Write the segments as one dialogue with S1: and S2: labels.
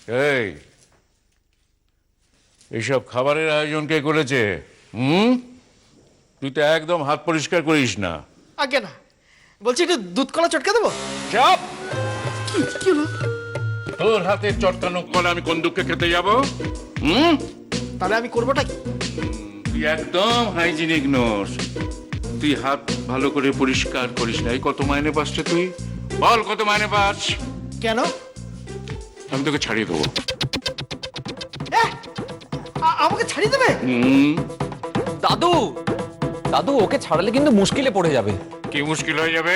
S1: এই এইসব খাবারের আয়োজন কে করেছে? তুই তো একদম হাত পরিষ্কার করিস না।
S2: আগে না, বলছি একটু দুধ কলা চটকে দেবো।
S1: চাপ!
S2: কি হলো?
S1: তোর হাতে চটকানো কলা আমি কোন দুঃখে খেতে যাব?
S2: তাহলে আমি করবোটা কি?
S1: তুই একদম হাইজিনিক নোস। তুই হাত ভালো করে পরিষ্কার করিস না। এই কত মাইনে পাস রে তুই? বল কত মাইনে পাস?
S2: কেন?
S1: আমি তোকে ছাড়িয়ে দেবো।
S2: আমাকে ছাড়িয়ে দেবে?
S3: দাদু দাদু ওকে ছাড়ালে কিন্তু মুশকিলে পড়ে যাবে।
S1: কি মুশকিল হয়ে যাবে?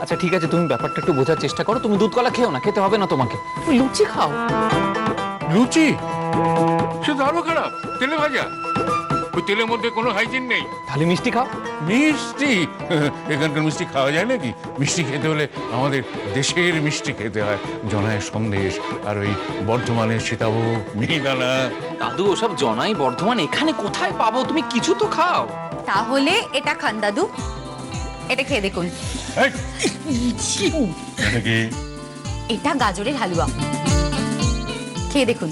S3: আচ্ছা ঠিক আছে, তুমি ব্যাপারটা একটু বোঝার চেষ্টা করো। তুমি দুধ কলা খেও না, খেতে হবে না তোমাকে, তুমি লুচি খাও।
S1: লুচি? সে তো আরো খারাপ, তেলে ভাজা। ওই তেলের মধ্যে কোনো হাইজিন নেই।
S3: তাহলে মিষ্টি খাও।
S1: মিষ্টি? এখানকার মিষ্টি খাওয়া যায় নাকি? মিষ্টি খেতে হলে আমাদের দেশের মিষ্টি খেতে হয়। জনায় সন্দেশ আর ওই বর্ধমানের সীতাভোগ, মিহিদানা।
S3: দাদু ওসব জনাই বর্ধমান এখানে কোথায় পাবো? তুমি কিছু তো খাও।
S4: তাহলে এটা খান দাদু, এটা খেয়ে দেখুন।
S1: এই, এটা কি?
S4: এটা গাজরের হালুয়া, খেয়ে দেখুন।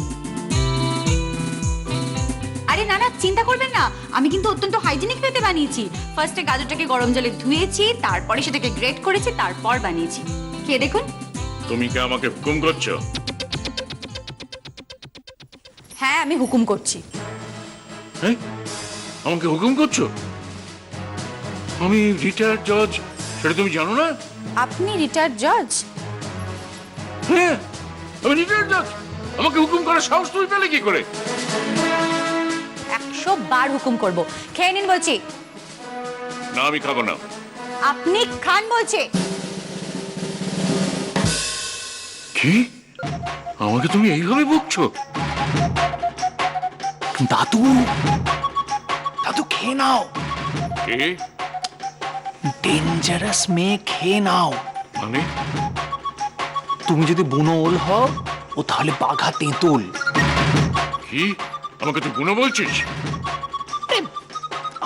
S4: আরে না না, চিন্তা করবেন না, আমি কিন্তু অত্যন্ত হাইজিনিক ওয়েতে বানিয়েছি। ফার্স্টে গাজরটাকে গরম জলে ধুয়েছি, তারপরে সেটাকে গ্রেট করেছি, তারপর বানিয়েছি। খেয়ে দেখুন।
S1: তুমি কি আমাকে হুকুম করছো?
S4: হ্যাঁ, আমি হুকুম করছি।
S1: হ্যাঁ, আমাকে হুকুম করছো? আমি রিটায়ার্ড জজ, সেটা তুমি জানো না?
S4: আপনি রিটায়ার্ড জজ?
S1: হ্যাঁ, আমি রিটায়ার্ড জজ। আমাকে হুকুম করার সাহস তুমি পেলে কি করে?
S4: 100 বার হুকুম করব। খেয়ে নিন বলছি।
S1: না, আমি খাবো না।
S4: আপনি খান বলছি।
S1: কি? আমাকে তুমি এইভাবে বকছো?
S3: দাদু দাদু খেয়ে নাও।
S1: এ
S3: ডেঞ্জারাস মেয়ে, খেয়ে নাও।
S1: মানে?
S3: তুমি যদি বুনো ওল হও, ও তাহলে বাঘা তেঁতুল।
S1: কি? আমাকে তুই বুনো বলছিস?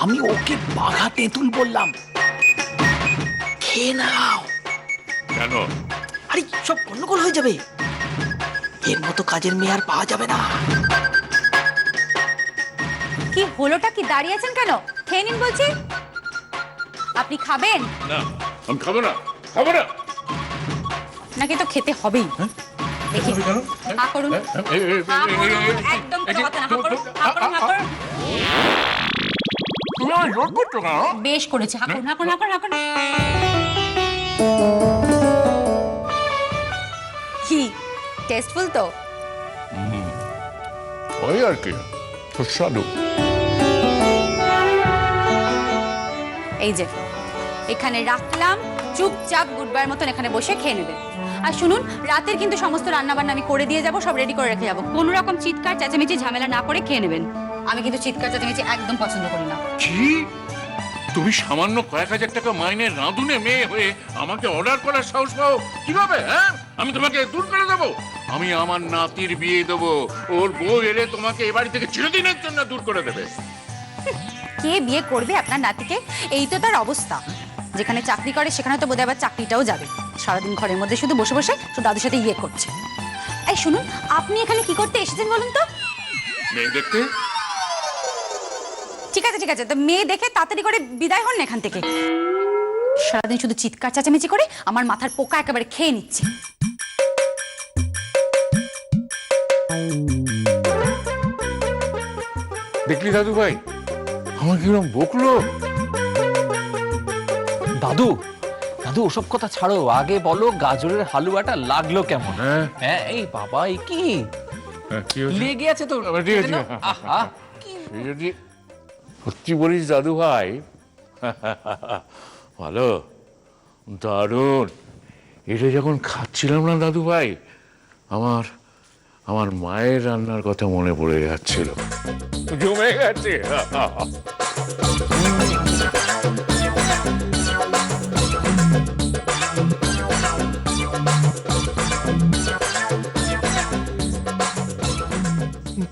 S3: আমি ওকে বাঘা তেঁতুল বললাম। খেয়ে নাও।
S1: কেন?
S2: আরে সব গন্ডগোল হয়ে যাবে।
S3: এর মতো কাজের মেয়ে আর পাওয়া যাবে না।
S4: কি হলোটা কি? দাঁড়িয়ে আছেন কেন? খেয়ে নিন বলছি। আপনি খাবেন
S1: না, আমি খাবো না, খাবো না।
S4: নাকি তো খেতে হবেই? দেখি,
S1: কেন?
S4: হা করুন। হা করুন, একদম কোনো কথা না। হা করুন, হা করুন, হা করুন।
S1: তুমি আমায় জোর করছো কেন?
S4: বেশ করেছে। হা করুন, হা করুন, হা করুন, হা করুন। কি টেস্টফুল তো?
S1: ওই আর কি, সুস্বাদু।
S4: এই যে এখানে রাখলাম, চুপচাপ গুডবার মতন এখানে বসে খেয়ে নেবেন। আর শুনুন, রাতের কিন্তু সমস্ত রান্না বান্না আমি করে দিয়ে যাব, সব রেডি করে রেখে যাবো। কোনো রকম চিৎকার চেঁচামেচি ঝামেলা না করে খেয়ে নেবেন। আমি কিন্তু চিৎকার চেঁচামেচি একদম পছন্দ করি না।
S1: কি? তুমি সামান্য কয়েক হাজার টাকা মাইনের রাঁধুনে মেয়ে হয়ে আমাকে অর্ডার করার সাহস পাও কিভাবে? হ্যাঁ, আমি তোমাকে দূর করে দেবো। আমি আমার নাতির বিয়ে দেবো, ওর বউ এলে তোমাকে এ বাড়ি থেকে চিরদিনের জন্য দূর করে দেবে।
S4: কে বিয়ে করবে আপনার নাতিকে? এই তো তার অবস্থা। যেখানে চাকরি করে সেখানে তো বোধহয় আবার চাকরিটাও যাবে। সারাদিন ঘরের মধ্যে শুধু বসে বসে তো দাদুর সাথে ইয়ে করছে। এই শুনুন, আপনি এখানে কি করতে এসেছেন বলুন তো?
S1: মেয়ে দেখতে?
S4: ঠিক আছে ঠিক আছে, তো মেয়ে দেখে তাড়াতাড়ি করে বিদায় হন না এখান থেকে। সারাদিন শুধু চিৎকার চেঁচামেচি করে আমার মাথার পোকা একেবারে খেয়ে নিচ্ছে।
S1: দেখলি দাদু ভাই, আমার কিরম বকলো?
S3: দাদু দাদু ওসব কথা ছাড়ো, আগে বলো গাজরের হালুয়াটা লাগলো কেমন? হ্যাঁ এই বাবা, এই কি
S1: কি হয়েছে?
S3: লেগে আছে তো?
S1: ঠিক আছে।
S3: আহা,
S1: তুই যদি সত্যি বলিস দাদু ভাই, ভালো, দারুণ। এটা যখন খাচ্ছিলাম না দাদু ভাই, আমার আমার মায়ের রান্নার কথা মনে পড়ে যাচ্ছিল। জমে গেছে।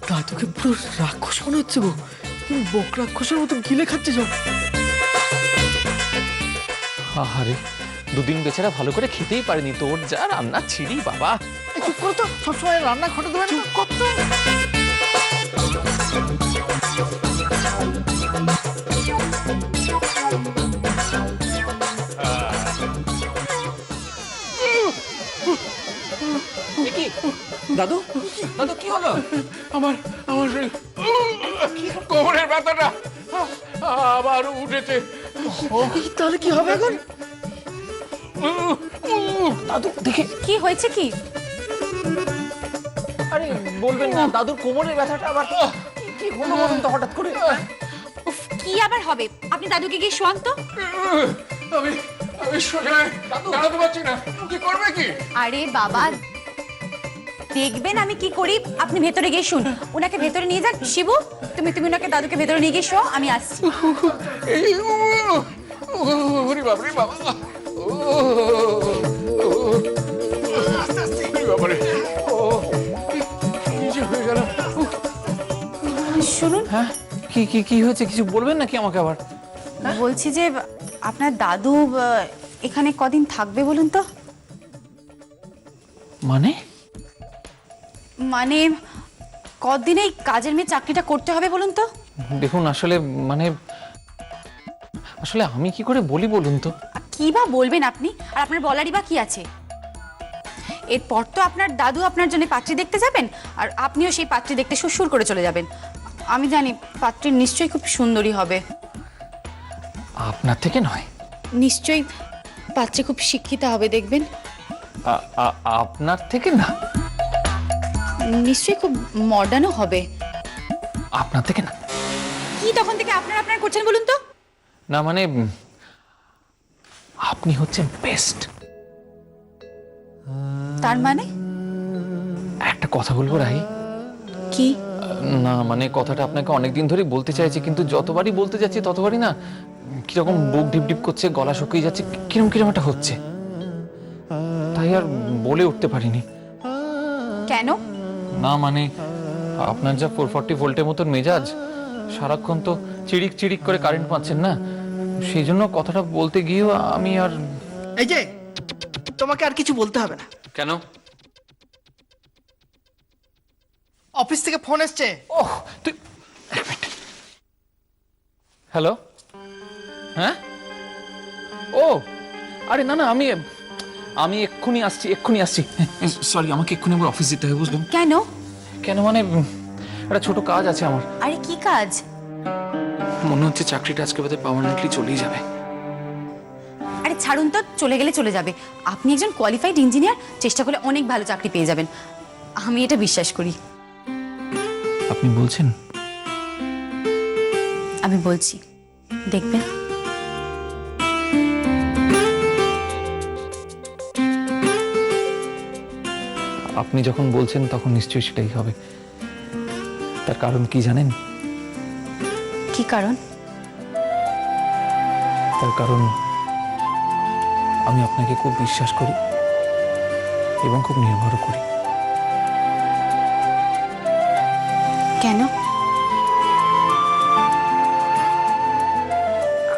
S2: দাদুকে পুরো রাক্ষস মনে হচ্ছে গো। বক রাক্ষসের মতো গিলে খাচ্ছে সব।
S3: আহারে, দুদিন বেচারা ভালো করে খেতেই পারেনি, তোর যা রান্না ছিড়ি বাবা।
S2: চুপ করো তো, সবসময় রান্না ঘটে দেবে না। কত
S3: এ কি দাদু, দাদু কি হলো?
S1: আমার আমার সেই কোমরের ব্যথাটা আবার উঠেছে।
S2: তাহলে কি হবে এখন?
S3: দাদু দেখে,
S4: কি হয়েছে কি?
S3: আরে বলবেন না, দাদুর কোমরের ব্যথাটা আবার কি হলো বলুন তো হঠাৎ করে?
S4: উফ, কি আবার হবে? আপনি দাদুকে গিয়ে শোয়ান তো।
S1: আমি আমি সোজা দাঁড়াতে পারছি না, কি করবে কি?
S4: আরে বাবা, দেখবেন আমি কি করি। আপনি ভেতরে গিয়ে শুন, ওনাকে ভেতরে নিয়ে যান। শিবু, তুমি তুমি ওনাকে দাদুকে ভেতরে নিয়ে গিয়ে শো, আমি আসছি।
S1: এই ওরে বাবা রে বাবা, বাবারে, নিজে হয়ে গেল।
S4: শুনুন,
S3: হ্যাঁ, কি কি কি হয়েছে? কিছু বলবেন নাকি আমাকে আবার?
S4: বলছি যে আপনার দাদু এখানে কদিন থাকবে বলুন তো?
S3: মানে
S4: মানে কদিন এই কাজের মেয়ে চাকরিটা করতে হবে বলুন তো?
S3: দেখুন, আসলে মানে আসলে আমি কি করে বলি বলুন তো?
S4: কি বা বলবেন আপনি? আর আপনার বলারই বা কি আছে? এরপর তো আপনার দাদু আপনার জন্য পাত্রী দেখতে যাবেন, আর আপনিও সেই পাত্রী দেখতে সুরসুর করে চলে যাবেন। আমি জানি পাত্রী নিশ্চয়ই খুব সুন্দরী হবে।
S3: আপনার থেকে নয়,
S4: নিশ্চয়ই পাত্রী খুব শিক্ষিত হবে, দেখবেন।
S3: আপনার থেকে না,
S4: নিশ্চয়ই খুব মডার্নও হবে।
S3: আপনার থেকে না।
S4: কি তখন থেকে আপনার আপনার করছেন বলুন তো?
S3: না মানে আপনি হচ্ছেন বেস্ট।
S4: তার মানে
S3: একটা কথা বলবো রাহি?
S4: কি?
S3: না মানে কথাটা আপনাকে অনেকদিন ধরেই বলতে চাইছি, কিন্তু যতবারই বলতে যাচ্ছি ততবারই না কিরকম বুক ডিপ ডিপ করছে, গলা শুকিয়ে যাচ্ছে, কিরম কিরম একটা হচ্ছে, তাই আর বলে উঠতে পারিনি।
S4: কেন?
S3: না মানে আপনার যা 440 ভোল্টের মতন মেজাজ, সারাক্ষণ তো চিড়িক চিড়িক করে কারেন্ট পাচ্ছেন না, সেই জন্য কথাটা বলতে গিয়েও আমি আর।
S2: এই যে, তোমাকে আর কিছু বলতে হবে না।
S3: কেন?
S2: অফিস থেকে ফোন এসছে।
S3: ওহ, তুই এক মিনিট। হ্যালো, হ্যাঁ, ও আরে না না, আমি আমি এক্ষুনি আসছি। সরি, আমাকে এক্ষুনি আমার অফিস যেতে হবে, বুঝলেন?
S4: কেন?
S3: কেন মানে একটা ছোট কাজ আছে আমার।
S4: আরে কি কাজ?
S3: মনে হচ্ছে চাকরিটা আজকে বাদে পার্মানেন্টলি চলেই যাবে।
S4: আরে ছাড়ুন তো, চলে গেলে চলে যাবে। আপনি একজন কোয়ালিফাইড ইঞ্জিনিয়ার, চেষ্টা করলে অনেক ভালো চাকরি পেয়ে যাবেন, আমি এটা বিশ্বাস করি।
S3: আপনি বলছেন?
S4: আমি বলছি, দেখবেন।
S3: আপনি যখন বলছেন তখন নিশ্চয়ই সেটাই হবে। তার কারণ কি জানেন?
S4: কি কারণ?
S3: তার কারণ আমি আপনাকে খুব বিশ্বাস করি এবং খুব নির্ভর করি।
S4: কেন?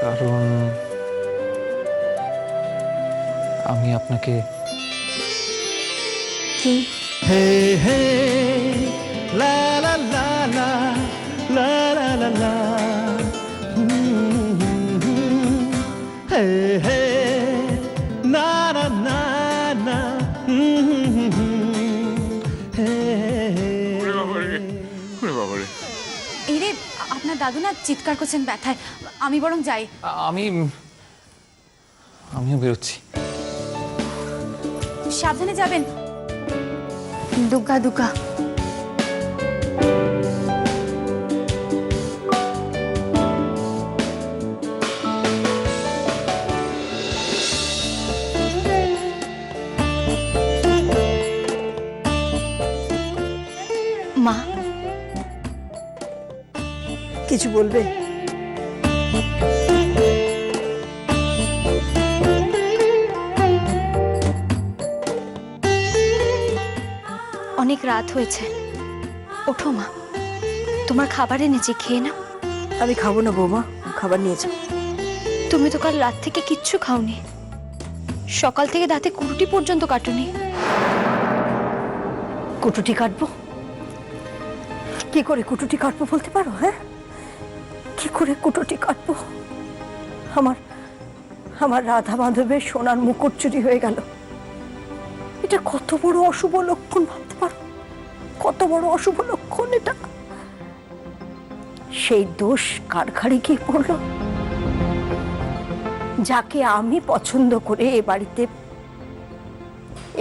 S3: কারণ আমি আপনাকে।
S4: কি?
S2: হে হে লা লা লা লা লা লা লা লা হে হে না না না না হে
S1: ওরে বাবারে, ওরে বাবারে।
S4: এই রে, আপনার দাদু না চিৎকার করছেন ব্যথায়। আমি বরং যাই।
S3: আমিও বেরোচ্ছি।
S4: সাবধানে যাবেন। দুগ্গা দুগ্গা। মা,
S5: কিছু বলবে?
S6: অনেক রাত হয়েছে, ওঠো মা, তোমার খাবার এনেছি, খেয়ে নাও।
S5: আমি খাবো না বৌমা, খাবার নিয়ে যাও।
S6: তুমি তো কাল রাত থেকে কিচ্ছু খাওনি, সকাল থেকে দাঁতে কুরুটি পর্যন্ত কাটুনি।
S5: কুটুটি কাটবো? কি করে কুটুটি কাটবো বলতে পারো? হ্যাঁ, কি করে কুটুটি কাটবো? আমার আমার রাধা মাধবের সোনার মুকুট চুরি হয়ে গেল। এটা কত বড় অশুভ লক্ষণ ভাবতে পারো? কত বড় অশুভ লক্ষণ এটা। সেই দোষ কার ঘাড়ে গিয়ে পড়লো? যাকে আমি পছন্দ করে এ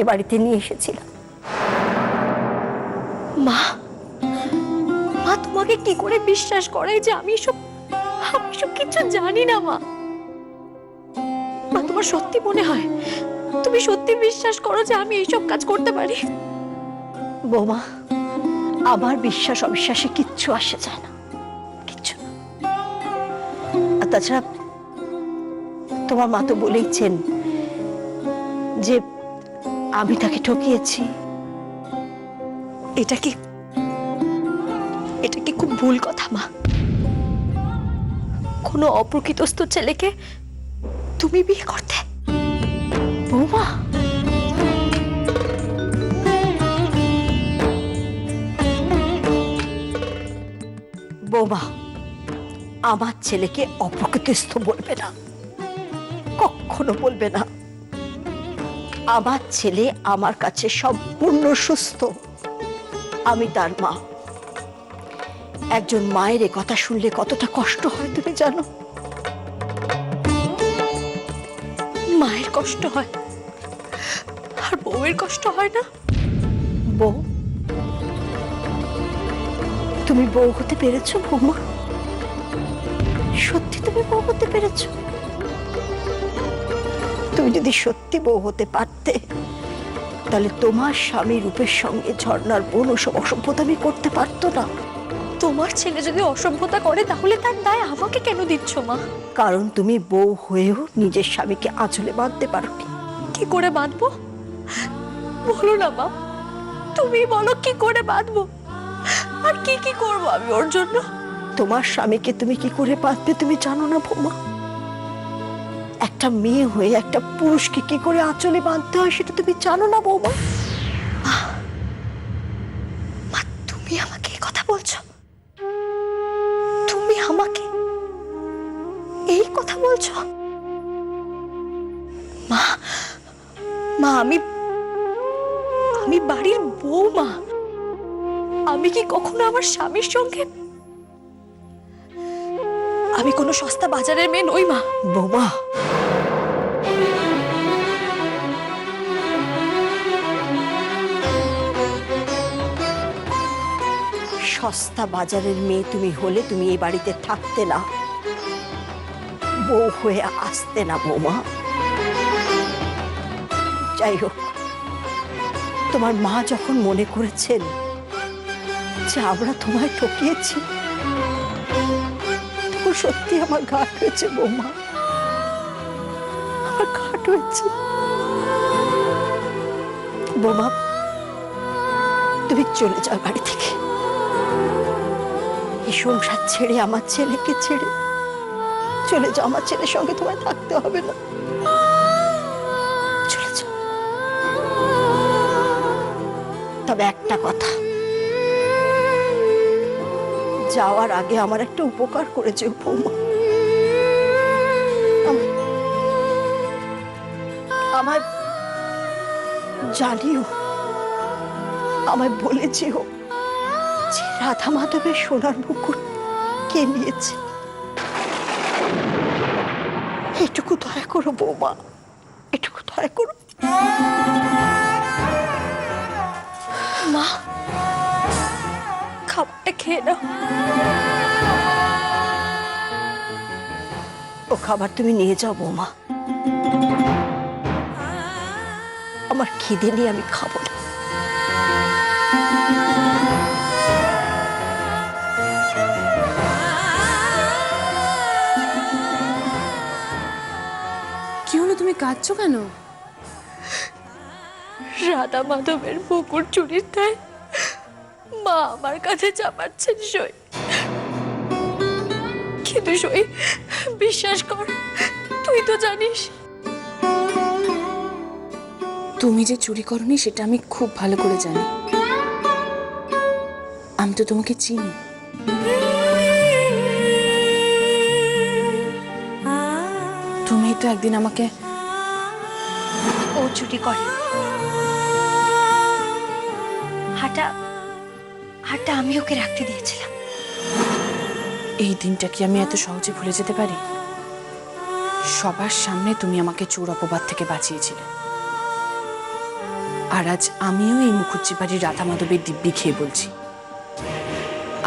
S5: বাড়িতে নিয়ে এসেছিলাম।
S6: মা, মা তোমাকে কি করে বিশ্বাস করে যে আমি সব কিছু জানি না? মা, মা তোমার সত্যি মনে হয়, তুমি সত্যি বিশ্বাস করো যে আমি এইসব কাজ করতে পারি?
S5: বৌমা, আমার বিশ্বাস অবিশ্বাসে কিচ্ছু আসে যায় না, কিচ্ছু না। আর তাছাড়া তোমার মা তো বলেইছেন যে আমি তাকে ঠকিয়েছি।
S6: এটা কি খুব ভুল কথা মা? কোনো অপ্রকৃতস্থ ছেলেকে তুমি বিয়ে করতে?
S5: বৌমা, বৌমা, আমার ছেলেকে অপ্রকৃতস্থ বলবে না, কখনো বলবে না। আমার ছেলে আমার কাছে সম্পূর্ণ সুস্থ। আমি তার মা। একজন মায়ের এ কথা শুনলে কতটা কষ্ট হয় তুমি জানো?
S6: মায়ের কষ্ট হয়, আর বউয়ের কষ্ট হয় না?
S5: বউ, তুমি বউ হতে পেরেছো বৌমা? সত্যি তুমি বউ হতে পেরেছো? তুমি যদি সত্যি বউ হতে পারতে, তাহলে তোমার স্বামী রূপের সঙ্গে ঝর্ণার বোন ওসব অসভ্যতামি করতে পারতো না।
S6: তোমার ছেলে যদি অসভ্যতা করে তাহলে তার দায় আমাকে কেন দিচ্ছ মা?
S5: কারণ তুমি বউ হয়েও নিজের স্বামীকে আঁচলে বাঁধতে পারোনি।
S6: কি করে বাঁধবো বলো না মা? তুমি বলো কি করে বাঁধবো? আর কি কি করবো আমি ওর জন্য?
S5: তোমার স্বামীকে তুমি কি করে বাঁধবে তুমি জানো না বৌমা? একটা মেয়ে হয়ে একটা পুরুষকে কি করে আঁচলে বাঁধতে হয় সেটা তুমি জানো না বৌমা?
S6: মা, তুমি আমাকে এই কথা বলছো? তুমি আমাকে এই কথা বলছো? মা, মা, আমি বাড়ির বউমা। আমি কি কখনো আমার স্বামীর সঙ্গে? আমি কোনো সস্তা বাজারের মেয়ে নই মা।
S5: বৌমা, সস্তা বাজারের মেয়ে তুমি হলে তুমি এই বাড়িতে থাকতে না, বউ হয়ে আসতে না বৌমা। যাই হোক, তোমার মা যখন মনে করেছেন যে আমরা তোমায় ঠকিয়েছি, তখন সত্যি আমার ঘাট হয়েছে বৌমা, আমার ঘাট হয়েছে। বৌমা, তুমি চলে যাও বাড়ি থেকে। এই সংসার ছেড়ে, আমার ছেলেকে ছেড়ে চলে যাও। আমার ছেলের সঙ্গে তোমায় থাকতে হবে না, চলে যাও। তবে একটা কথা, যাওয়ার আগে আমার একটা উপকার করে যেও বৌমা। আমায় জানিও, আমায় বলে যেও যে রাধা মাধবের সোনার মুকুট কে নিয়েছে। এটুকু দয়া করো বৌমা, এটুকু দয়া করো।
S6: মা, খাবারটা খেয়ে নাও।
S5: ও খাবার তুমি নিয়ে যাও বৌমা, আমার খিদে নিয়ে আমি খাবো না।
S7: কি হলো, তুমি কাঁদছো কেন?
S6: রাধা মাধবের মুকুট চুরির দায় মা আমার কাছে চাপাচ্ছেন সই। কিন্তু সই, বিশ্বাস কর, তুই তো জানিস
S7: তুমি যে চুরি করনি সেটা আমি খুব ভালো করে জানি। আমি তো তোমাকে চিনি। তুমি তো একদিন আমাকে
S6: ও চুরি করে। হাটা হাটা আমি ওকে রাখতে দিয়েছিলাম।
S7: এই দিনটা কি আমি এত সহজে ভুলে যেতে পারি? সবার সামনে তুমি আমাকে চোর অপবাদ থেকে বাঁচিয়েছিলে, আর আজ আমিও এই মুখুজ্জি বাড়ির রাধা মাধবের দিব্যি খেয়ে বলছি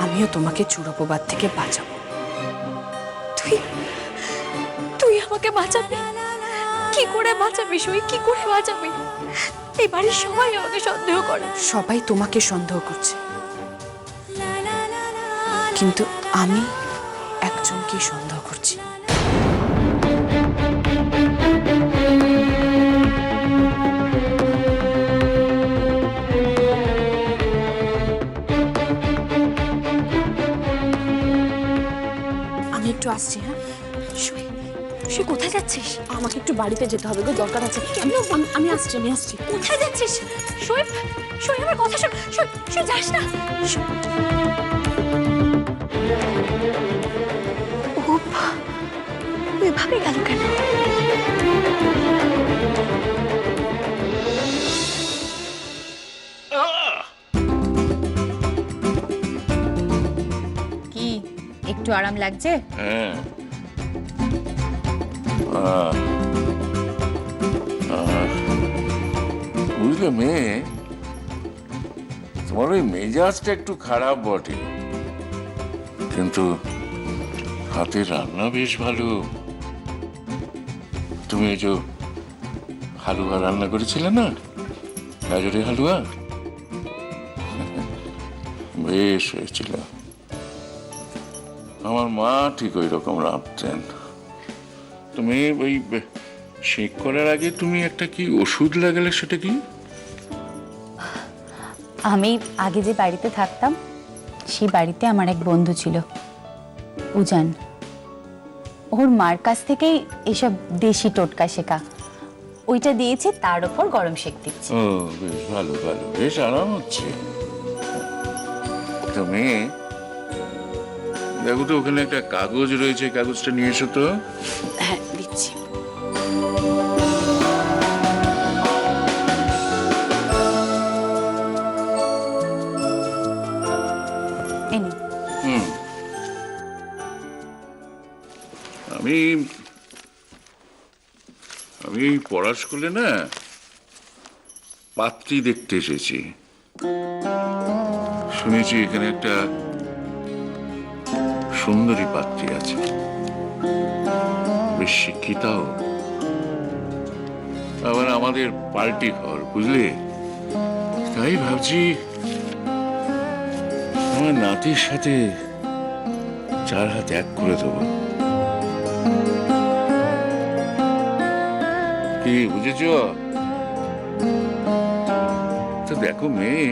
S7: আমিও তোমাকে চোর অপবাদ থেকে বাঁচাবো।
S6: তুই তুই আমাকে বাঁচাবি? কি করে বাঁচাবি সই? কি করে বাঁচাবি? এই বাড়ির সবাই আমাকে সন্দেহ করে।
S7: সবাই তোমাকে সন্দেহ করছে, কিন্তু আমি একজনকেই সন্দেহ করছি। আমি একটু আসছি। হ্যাঁ,
S6: সই সই কোথায় যাচ্ছিস?
S7: আমাকে একটু বাড়িতে যেতে হবে গো, দরকার আছে। আমি আসছি, আমি আসছি।
S6: কোথায় যাচ্ছিস? সই সই আমার কথা শোন। সই সই যাস না। ও এভাবে গেল কেন?
S4: কি একটু আরাম লাগছে?
S1: হ্যাঁ। আহ, আহ, বুঝলে মেয়ে, তোমার ওই মেজাজটা একটু খারাপ বটে, কিন্তু হাতের রান্না বেশ ভালো। তুমি এই যে হালুয়া রান্না করেছিলে না, গাজরের হালুয়া, বেশ হয়েছিল। আমার মা ঠিক ওই রকম রাঁধতেন। তুমি ওই শেক করার আগে তুমি একটা কি ওষুধ লাগালে, সেটা কি?
S4: আমি আগে যে বাড়িতে থাকতাম সেই বাড়িতে আমার এক বন্ধু ছিল, উজান। ওর মার কাছ থেকেই এসব দেশি টোটকা শেখা। ওইটা দিয়েছি, তার উপর গরম শেক দিচ্ছি।
S1: ও বেশ ভালো ভালো, বেশ আরাম হচ্ছে। তুমি দেখো তো, ওখানে একটা কাগজ রয়েছে, কাগজটা নিয়ে এসো তো।
S7: হ্যাঁ, দিচ্ছি।
S4: এই নিন।
S1: হুম, আমি আমি পড়া স্কুলে না পাত্রী দেখতে এসেছি। শুনেছি এখানে একটা সুন্দরী পাত্রী আছে, বেশ শিক্ষিতাও, আবার আমাদের পার্টি ঘর, বুঝলে? তাই ভাবছি আমার নাতির সাথে চার হাত এক করে দেবো। কি বুঝেছ? তো দেখো মেয়ে,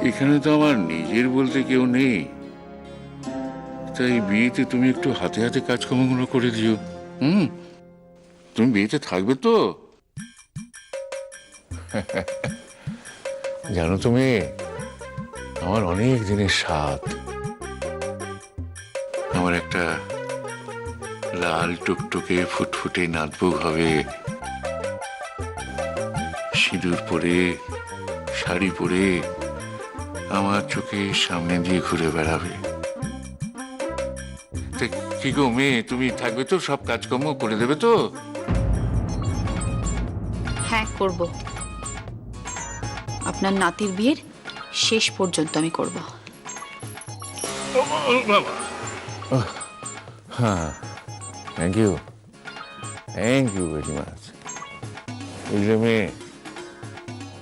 S1: এখানে তো আমার নিজের বলতে কেউ নেই, তাই বিয়েতে তুমি একটু হাতে হাতে কাজকর্মগুলো করে দিও। তুমি বিয়েতে থাকবে তো? জানো তুমি, আমার অনেক দিনের স্বাদ আমার একটা লাল টুকটুকে ফুটফুটে নাতবুক হবে, সিঁদুর পরে, শাড়ি পরে আমার চোখের সামনে দিয়ে ঘুরে বেড়াবে। কি গো মেয়ে, তুমি থাকবে তো? সব কাজকর্ম করে দেবে তো?
S6: হ্যাঁ, করব। আপনার নাতির বিয়ের শেষ পর্যন্ত আমি করব।
S1: বাবা, হ্যাঁ, থ্যাংক ইউ ভেরি মাচ। বুঝলে মেয়ে,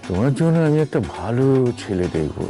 S1: তোমার জন্য আমি একটা ভালো ছেলে দেখবো।